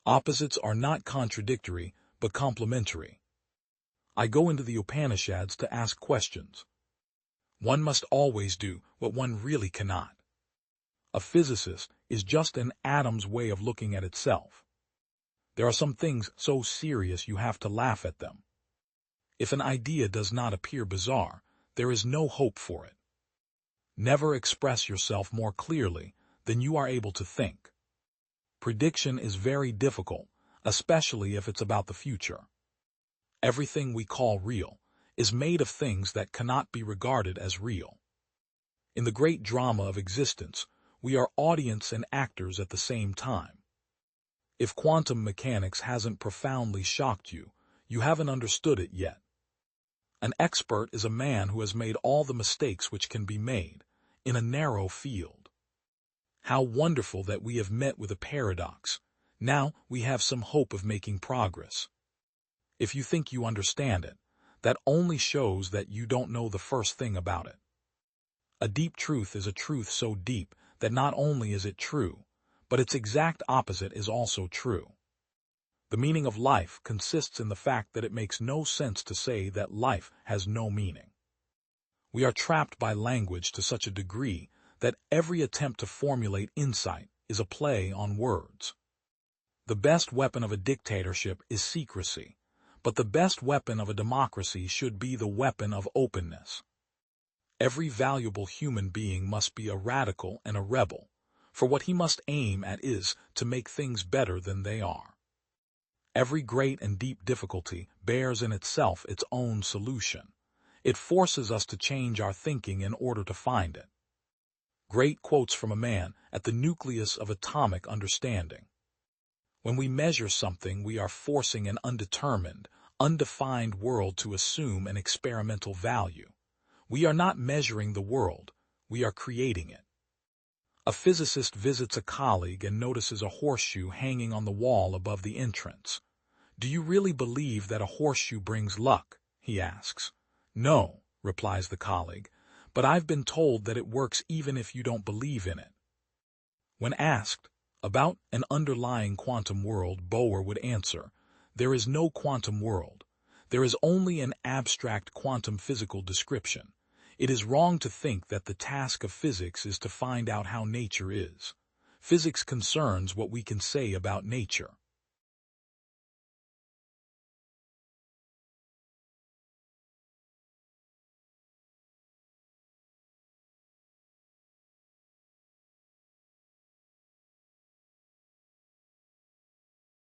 Opposites are not contradictory, but complementary. I go into the Upanishads to ask questions. One must always do what one really cannot. A physicist is just an atom's way of looking at itself. There are some things so serious you have to laugh at them. If an idea does not appear bizarre, there is no hope for it. Never express yourself more clearly than you are able to think. Prediction is very difficult, especially if it's about the future. Everything we call real is made of things that cannot be regarded as real. In the great drama of existence, we are audience and actors at the same time. If quantum mechanics hasn't profoundly shocked you, you haven't understood it yet. An expert is a man who has made all the mistakes which can be made in a narrow field. How wonderful that we have met with a paradox. Now we have some hope of making progress. If you think you understand it, that only shows that you don't know the first thing about it. A deep truth is a truth so deep that not only is it true, but its exact opposite is also true. The meaning of life consists in the fact that it makes no sense to say that life has no meaning. We are trapped by language to such a degree that every attempt to formulate insight is a play on words. The best weapon of a dictatorship is secrecy, but the best weapon of a democracy should be the weapon of openness. Every valuable human being must be a radical and a rebel, for what he must aim at is to make things better than they are. Every great and deep difficulty bears in itself its own solution. It forces us to change our thinking in order to find it. Great quotes from a man at the nucleus of atomic understanding. When we measure something, we are forcing an undetermined, undefined world to assume an experimental value. We are not measuring the world, we are creating it. A physicist visits a colleague and notices a horseshoe hanging on the wall above the entrance. "Do you really believe that a horseshoe brings luck?" he asks. "No," replies the colleague, "but I've been told that it works even if you don't believe in it." When asked about an underlying quantum world, Bohr would answer, "There is no quantum world. There is only an abstract quantum physical description. It is wrong to think that the task of physics is to find out how nature is. Physics concerns what we can say about nature.